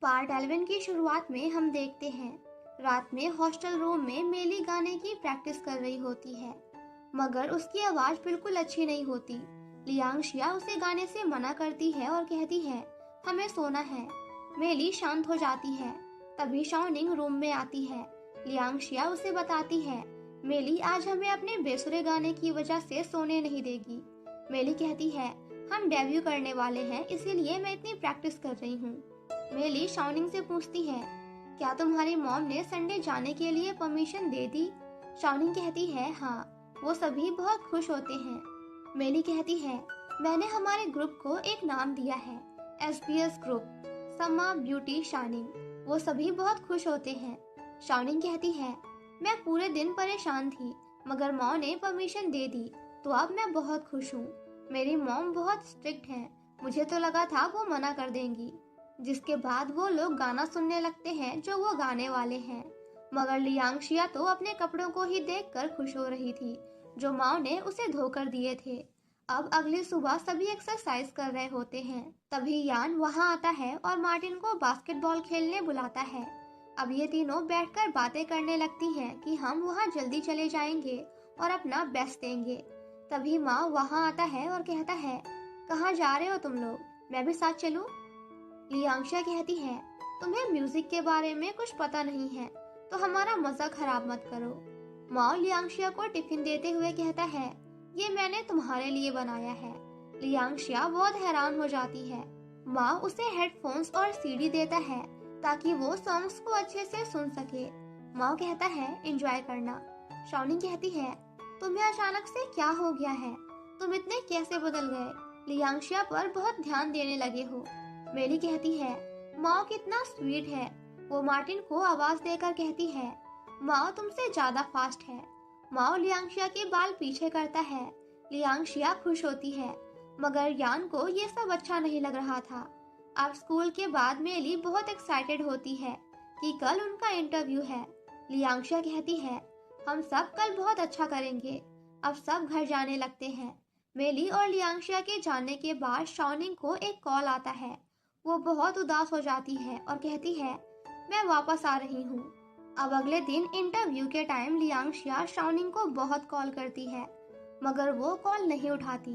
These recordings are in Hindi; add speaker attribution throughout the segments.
Speaker 1: पार्ट 11 की शुरुआत में हम देखते हैं रात में हॉस्टल रूम में मेली गाने की प्रैक्टिस कर रही होती है, मगर उसकी आवाज बिल्कुल अच्छी नहीं होती। लियांगशिया उसे गाने से मना करती है और कहती है हमें सोना है। मेली शांत हो जाती है। तभी शाओनिंग रूम में आती है। लियांगशिया उसे बताती है मेली आज हमें अपने बेसुरे गाने की वजह से सोने नहीं देगी। मेली कहती है हम डेब्यू करने वाले हैं, इसीलिए मैं इतनी प्रैक्टिस कर रही हूँ। मेली शाओनिंग से पूछती है क्या तुम्हारी मॉम ने संडे जाने के लिए परमिशन दे दी? शाओनिंग कहती है हाँ। वो सभी बहुत खुश होते हैं। मेली कहती है मैंने हमारे ग्रुप को एक नाम दिया है, SBS ग्रुप, सम्मा ब्यूटी शाइनिंग। वो सभी बहुत खुश होते हैं। शाओनिंग कहती है मैं पूरे दिन परेशान थी, मगर मॉम ने परमिशन दे दी, तो अब मैं बहुत खुश हूँ। मेरी मॉम बहुत स्ट्रिक्ट है, मुझे तो लगा था वो मना कर देंगी। जिसके बाद वो लोग गाना सुनने लगते हैं जो वो गाने वाले हैं, मगर लियांगशिया तो अपने कपड़ों को ही देखकर खुश हो रही थी जो माओ ने उसे धोकर दिए थे। अब अगली सुबह सभी एक्सरसाइज कर रहे होते हैं। तभी यान वहां आता है और मार्टिन को बास्केटबॉल खेलने बुलाता है। अब ये तीनों बैठकर बातें करने लगती हैं कि हम वहां जल्दी चले जाएंगे और अपना बेस्ट देंगे। तभी माँ वहां आता है और कहता है कहाँ जा रहे हो तुम लोग, मैं भी साथ चलूं? लियांगशिया कहती है तुम्हें म्यूजिक के बारे में कुछ पता नहीं है, तो हमारा मजा खराब मत करो। माओ लियांगशिया को टिफिन देते हुए कहता है ये मैंने तुम्हारे लिए बनाया है। लियांगशिया बहुत हैरान हो जाती है। माओ उसे हेडफोन्स और सीडी देता है ताकि वो सॉन्ग्स को अच्छे से सुन सके। माओ कहता है एंजॉय करना। शाओनिंग कहती है तुम्हें अचानक से क्या हो गया है, तुम इतने कैसे बदल गए? लियांगशिया पर बहुत ध्यान देने लगे हो। मेली कहती है माओ कितना स्वीट है। वो मार्टिन को आवाज देकर कहती है माओ तुमसे ज्यादा फास्ट है। माओ लियांगशिया के बाल पीछे करता है। लियांगशिया खुश होती है, मगर यान को ये सब अच्छा नहीं लग रहा था। अब स्कूल के बाद मेली बहुत एक्साइटेड होती है कि कल उनका इंटरव्यू है। लियांगशिया कहती है हम सब कल बहुत अच्छा करेंगे। अब सब घर जाने लगते हैं। मेली और लियांगशिया के जाने के बाद शाओनिंग को एक कॉल आता है। वो बहुत उदास हो जाती है और कहती है मैं वापस आ रही हूँ। अब अगले दिन इंटरव्यू के टाइम लियांगशिया शाओनिंग को बहुत कॉल करती है, मगर वो कॉल नहीं उठाती।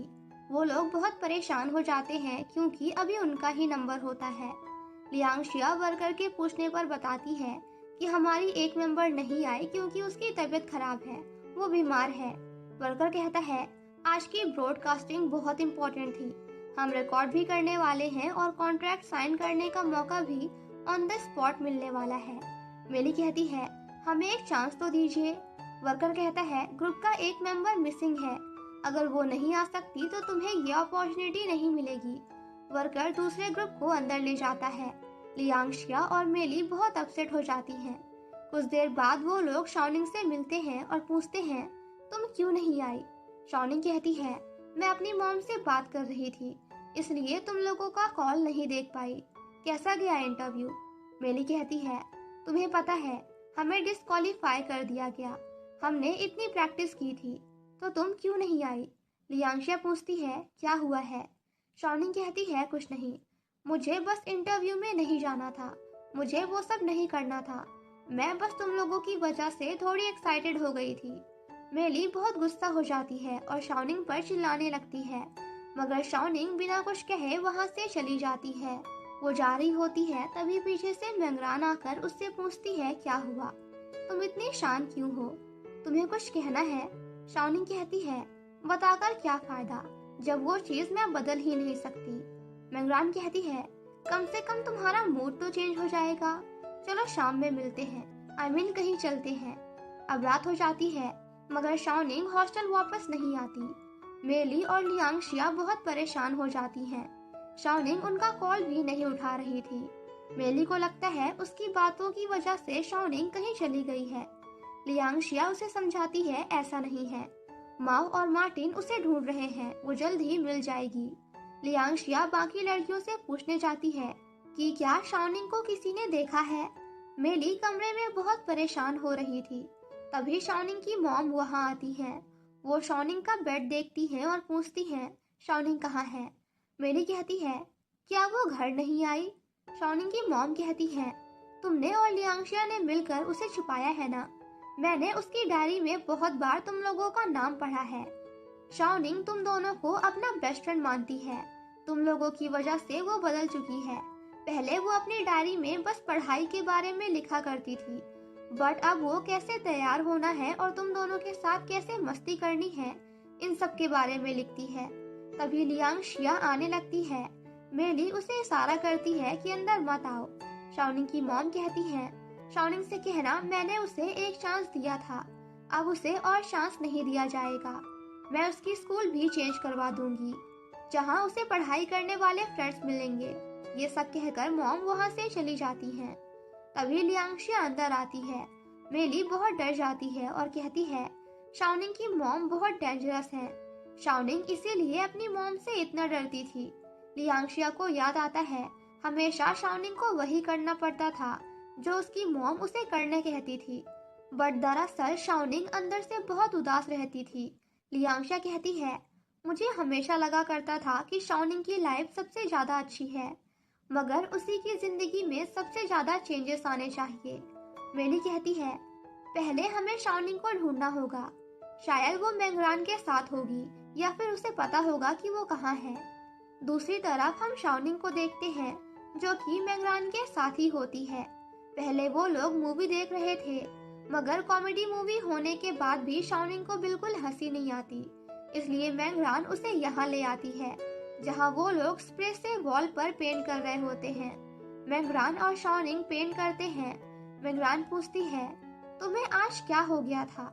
Speaker 1: वो लोग बहुत परेशान हो जाते हैं क्योंकि अभी उनका ही नंबर होता है। लियांगशिया वर्कर के पूछने पर बताती है कि हमारी एक मेंबर नहीं आई क्योंकि उसकी तबीयत खराब है, वो बीमार है। वर्कर कहता है आज की ब्रॉडकास्टिंग बहुत इम्पोर्टेंट थी, हम रिकॉर्ड भी करने वाले हैं और कॉन्ट्रैक्ट साइन करने का मौका भी ऑन द स्पॉट मिलने वाला है। मेली कहती है हमें एक चांस तो दीजिए। वर्कर कहता है ग्रुप का एक मेंबर मिसिंग है, अगर वो नहीं आ सकती तो तुम्हें ये अपॉर्चुनिटी नहीं मिलेगी। वर्कर दूसरे ग्रुप को अंदर ले जाता है। लियांगशिया और मेली बहुत अपसेट हो जाती हैं। कुछ देर बाद वो लोग शाओनिंग से मिलते हैं और पूछते हैं तुम क्यों नहीं आई? शाओनिंग कहती है मैं अपनी मॉम से बात कर रही थी, इसलिए तुम लोगों का कॉल नहीं देख पाई। कैसा गया इंटरव्यू? मेली कहती है तुम्हें पता है हमें डिस्क्वालीफाई कर दिया गया, हमने इतनी प्रैक्टिस की थी, तो तुम क्यों नहीं आई? लियांगशिया पूछती है क्या हुआ है? शाओनिंग कहती है कुछ नहीं, मुझे बस इंटरव्यू में नहीं जाना था, मुझे वो सब नहीं करना था, मैं बस तुम लोगों की वजह से थोड़ी एक्साइटेड हो गई थी। मेली बहुत गुस्सा हो जाती है और शाओनिंग पर चिल्लाने लगती है, मगर शाओनिंग बिना कुछ कहे वहां से चली जाती है। वो जा रही होती है तभी पीछे से मेंगरान आकर उससे पूछती है क्या हुआ, तुम इतनी शांत क्यों हो, तुम्हें कुछ कहना है? शाओनिंग कहती है बताकर क्या फायदा जब वो चीज मैं बदल ही नहीं सकती। मेंगरान कहती है कम से कम तुम्हारा मूड तो चेंज हो जाएगा, चलो शाम में मिलते हैं, कहीं चलते हैं। अब रात हो जाती है, मगर शाओनिंग हॉस्टल वापस नहीं आती। मेली और लियांगशिया बहुत परेशान हो जाती हैं। शाओनिंग उनका कॉल भी नहीं उठा रही थी। मेली को लगता है उसकी बातों की वजह से शाओनिंग कहीं चली गई है। लियांगशिया उसे समझाती है ऐसा नहीं है, माओ और मार्टिन उसे ढूंढ रहे हैं, वो जल्द ही मिल जाएगी। लियांगशिया बाकी लड़कियों से पूछने जाती है कि क्या शाओनिंग को किसी ने देखा है। मेली कमरे में बहुत परेशान हो रही थी। तभी शाओनिंग की मॉम वहां आती है। वो शाओनिंग का बेड देखती है और पूछती है शाओनिंग कहाँ है। मेली कहती है क्या वो घर नहीं आई? शाओनिंग की मॉम कहती है, तुमने और लियांगशिया ने मिलकर उसे छुपाया है ना? मैंने उसकी डायरी में बहुत बार तुम लोगों का नाम पढ़ा है। शाओनिंग तुम दोनों को अपना बेस्ट फ्रेंड मानती है। तुम लोगों की वजह से वो बदल चुकी है। पहले वो अपनी डायरी में बस पढ़ाई के बारे में लिखा करती थी, बट अब वो कैसे तैयार होना है और तुम दोनों के साथ कैसे मस्ती करनी है, इन सब के बारे में लिखती है। तभी लियांगशिया आने लगती है। मेली उसे इशारा करती है कि अंदर मत आओ। शाओनिंग की मॉम कहती है, शाओनिंग से कहना मैंने उसे एक चांस दिया था, अब उसे और चांस नहीं दिया जाएगा। मैं उसकी स्कूल भी चेंज करवा दूंगी, जहां उसे पढ़ाई करने वाले फ्रेंड्स मिलेंगे। ये सब कहकर मॉम वहां से चली जाती हैं। तभी लियांगशिया अंदर आती है। मेली बहुत डर जाती है और कहती है, शाओनिंग की मॉम बहुत डेंजरस है। शाओनिंग इसीलिए अपनी मॉम से इतना डरती थी। लियांगशिया को याद आता है, हमेशा शाओनिंग को वही करना पड़ता था जो उसकी मॉम उसे करने कहती थी, बट दरअसल शाओनिंग अंदर से बहुत उदास रहती थी। लियांगशिया कहती है, मुझे हमेशा लगा करता था कि शाओनिंग की लाइफ सबसे ज्यादा अच्छी है, मगर उसी की जिंदगी में सबसे ज्यादा चेंजेस आने चाहिए। मेली कहती है, पहले हमें शाओनिंग को ढूंढना होगा। शायद वो मेंगरान के साथ होगी या फिर उसे पता होगा कि वो कहाँ है। दूसरी तरफ हम शाओनिंग को देखते हैं, जो कि मेंगरान के साथ ही होती है। पहले वो लोग मूवी देख रहे थे, मगर कॉमेडी मूवी होने के बाद भी शाओनिंग को बिल्कुल हंसी नहीं आती, इसलिए मेंगरान उसे यहाँ ले आती है, जहाँ वो लोग स्प्रे से वॉल पर पेंट कर रहे होते हैं। मेंगरान और शाओनिंग पेंट करते हैं। मेंगरान पूछती है, तुम्हें आज क्या हो गया था?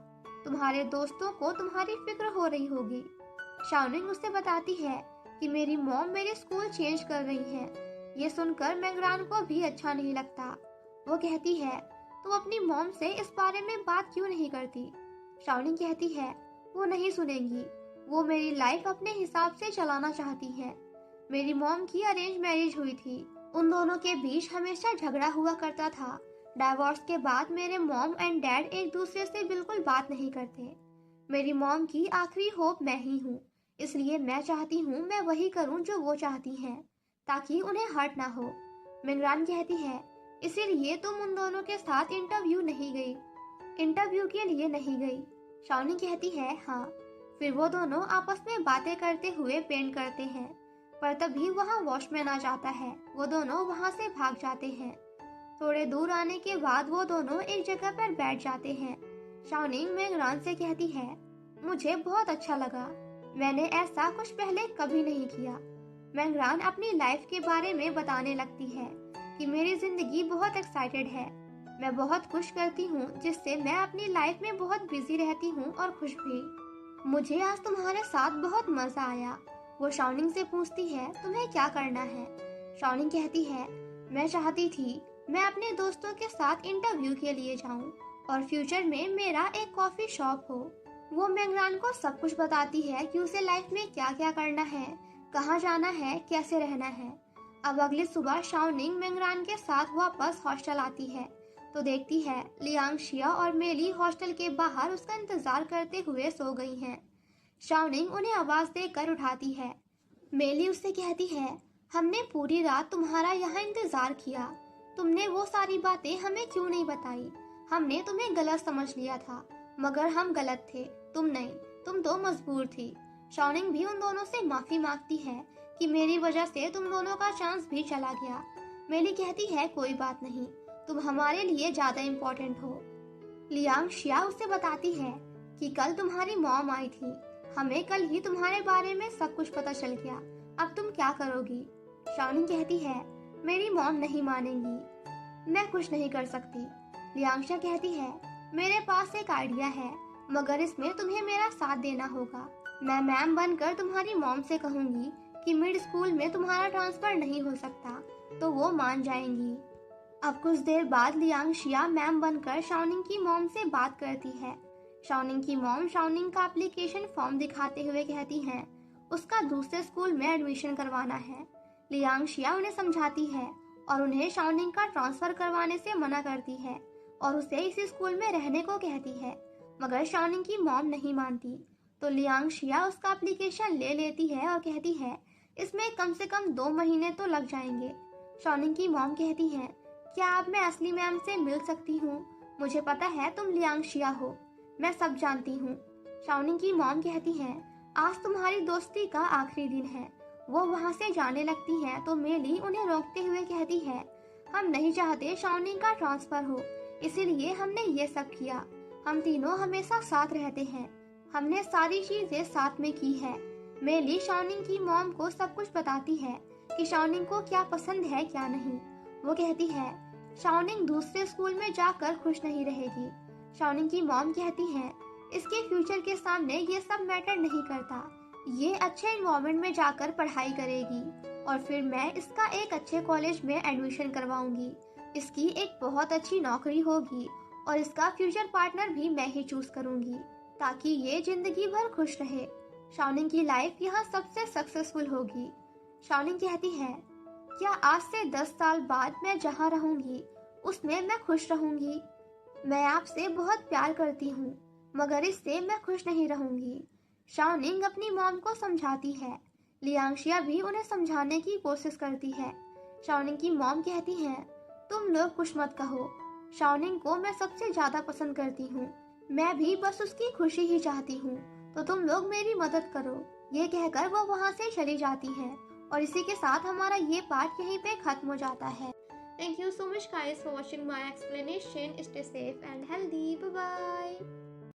Speaker 1: तुम्हारे दोस्तों को तुम्हारी फिक्र हो रही होगी। शाओनिंग उसे बताती है कि मेरी मॉम मेरी स्कूल चेंज कर रही है। ये सुनकर मेंगरान को भी अच्छा नहीं लगता। वो कहती है, तुम अपनी मॉम से इस बारे में बात क्यों नहीं करती? शाओनिंग कहती है, वो नहीं सुनेंगी। वो मेरी लाइफ अपने हिसाब से चलाना चाहती है। मेरी मॉम की अरेंज मैरिज हुई थी। उन दोनों के बीच हमेशा झगड़ा हुआ करता था। डाइवोर्स के बाद मेरे मॉम एंड डैड एक दूसरे से बिल्कुल बात नहीं करते। मेरी मॉम की आखिरी होप मैं ही हूँ, इसलिए मैं चाहती हूँ मैं वही करूँ जो वो चाहती हैं, ताकि उन्हें हर्ट ना हो। मेंगरान कहती है, इसीलिए तुम उन दोनों के साथ इंटरव्यू के लिए नहीं गई। शाओनिंग कहती है, हाँ। फिर वो दोनों आपस में बातें करते हुए पेंट करते हैं, पर तभी वहाँ वॉचमैन आ जाता है। वो दोनों वहाँ से भाग जाते हैं। थोड़े दूर आने के बाद वो दोनों एक जगह पर बैठ जाते हैं। शाओनिंग मेंगरान से कहती है, मुझे बहुत अच्छा लगा, मैंने ऐसा कुछ पहले कभी नहीं किया। मेंगरान अपनी लाइफ के बारे में बताने लगती है कि मेरी जिंदगी बहुत एक्साइटेड है, मैं बहुत कुछ करती हूँ जिससे मैं अपनी लाइफ में बहुत बिजी रहती हूँ और खुश भी। मुझे आज तुम्हारे साथ बहुत मजा आया। वो शाओनिंग से पूछती है, तुम्हें क्या करना है? शाओनिंग कहती है, मैं चाहती थी मैं अपने दोस्तों के साथ इंटरव्यू के लिए जाऊं और फ्यूचर में मेरा एक कॉफी शॉप हो। वो मेंगरान को सब कुछ बताती है कि उसे लाइफ में क्या क्या करना है, कहाँ जाना है, कैसे रहना है। अब अगली सुबह शाओनिंग मेंगरान के साथ वापस हॉस्टल आती है तो देखती है लियांगशिया और मेली हॉस्टल के बाहर उसका इंतजार करते हुए सो गई हैं। शाओनिंग उन्हें आवाज देकर उठाती है। मेली उससे कहती है, हमने पूरी रात तुम्हारा यहाँ इंतजार किया, तुमने वो सारी बातें हमें क्यों नहीं बताई? हमने तुम्हें गलत समझ लिया था, मगर हम गलत थे, तुम नहीं, तुम तो मजबूर थी। शाओनिंग भी उन दोनों से माफी मांगती है कि मेरी वजह से तुम दोनों का चांस भी चला गया। मेली कहती है, कोई बात नहीं, तुम हमारे लिए ज्यादा इम्पोर्टेंट हो। लियांगशिया उसे बताती है कि कल तुम्हारी मॉम आई थी, हमें कल ही तुम्हारे बारे में सब कुछ पता चल गया, अब तुम क्या करोगी? शाओनिंग कहती है, मेरी मॉम नहीं मानेंगी, मैं कुछ नहीं कर सकती। लियांगशिया कहती है, मेरे पास एक आइडिया है, मगर इसमें तुम्हें मेरा साथ देना होगा। मैं मैम बनकर तुम्हारी मॉम से कहूंगी कि मिड स्कूल में तुम्हारा ट्रांसफर नहीं हो सकता, तो वो मान जाएंगी। अब कुछ देर बाद लियांगशिया मैम बनकर शाओनिंग की मॉम से बात करती है। शाओनिंग की मॉम शाओनिंग का एप्लीकेशन फॉर्म दिखाते हुए कहती हैं, उसका दूसरे स्कूल में एडमिशन करवाना है। लियांगशिया उन्हें समझाती है और उन्हें शाओनिंग का ट्रांसफर करवाने से मना करती है और उसे इसी स्कूल में रहने को कहती है, मगर शाओनिंग की मॉम नहीं मानती। तो लियांगशिया उसका एप्लीकेशन ले लेती है और कहती है, इसमें कम से कम 2 महीने तो लग जाएंगे। शाओनिंग की मॉम कहती है, क्या अब मैं असली मैम से मिल सकती हूँ? मुझे पता है तुम लियांग शिया हो, मैं सब जानती हूँ। शाओनिंग की मॉम कहती है, आज तुम्हारी दोस्ती का आखिरी दिन है। वो वहाँ से जाने लगती है तो मेली उन्हें रोकते हुए कहती है, हम नहीं चाहते शाओनिंग का ट्रांसफर हो, इसीलिए हमने ये सब किया। हम तीनों हमेशा साथ रहते हैं, हमने सारी चीजें साथ में की है। मेली शाओनिंग की मॉम को सब कुछ बताती है कि शाओनिंग को क्या पसंद है क्या नहीं। वो कहती है, शाओनिंग दूसरे स्कूल में जाकर खुश नहीं रहेगी। शाओनिंग की मॉम कहती है, इसके फ्यूचर के सामने ये सब मैटर नहीं करता। ये अच्छे इन्वायरमेंट में जाकर पढ़ाई करेगी और फिर मैं इसका एक अच्छे कॉलेज में एडमिशन करवाऊंगी। इसकी एक बहुत अच्छी नौकरी होगी और इसका फ्यूचर पार्टनर भी मैं ही चूज करूंगी ताकि ये जिंदगी भर खुश रहे। शाओनिंग की लाइफ यहाँ सबसे सक्सेसफुल होगी। शाओनिंग कहती है, क्या आज से 10 साल बाद मैं जहाँ रहूंगी उसमें मैं खुश रहूंगी? मैं आपसे बहुत प्यार करती हूँ, मगर इससे मैं खुश नहीं रहूंगी। शाओनिंग अपनी मॉम को समझाती है। लियांगशिया भी उन्हें समझाने की कोशिश करती है। शाओनिंग की मॉम कहती है, तुम लोग कुछ मत कहो, शाओनिंग को मैं सबसे ज्यादा पसंद करती हूँ, मैं भी बस उसकी खुशी ही चाहती हूँ, तो तुम लोग मेरी मदद करो। ये कहकर वो वहाँ से चली जाती है और इसी के साथ हमारा ये पार्ट यहीं पे खत्म हो जाता है। Thank you so much guys for watching my explanation. Stay safe and healthy. Bye bye.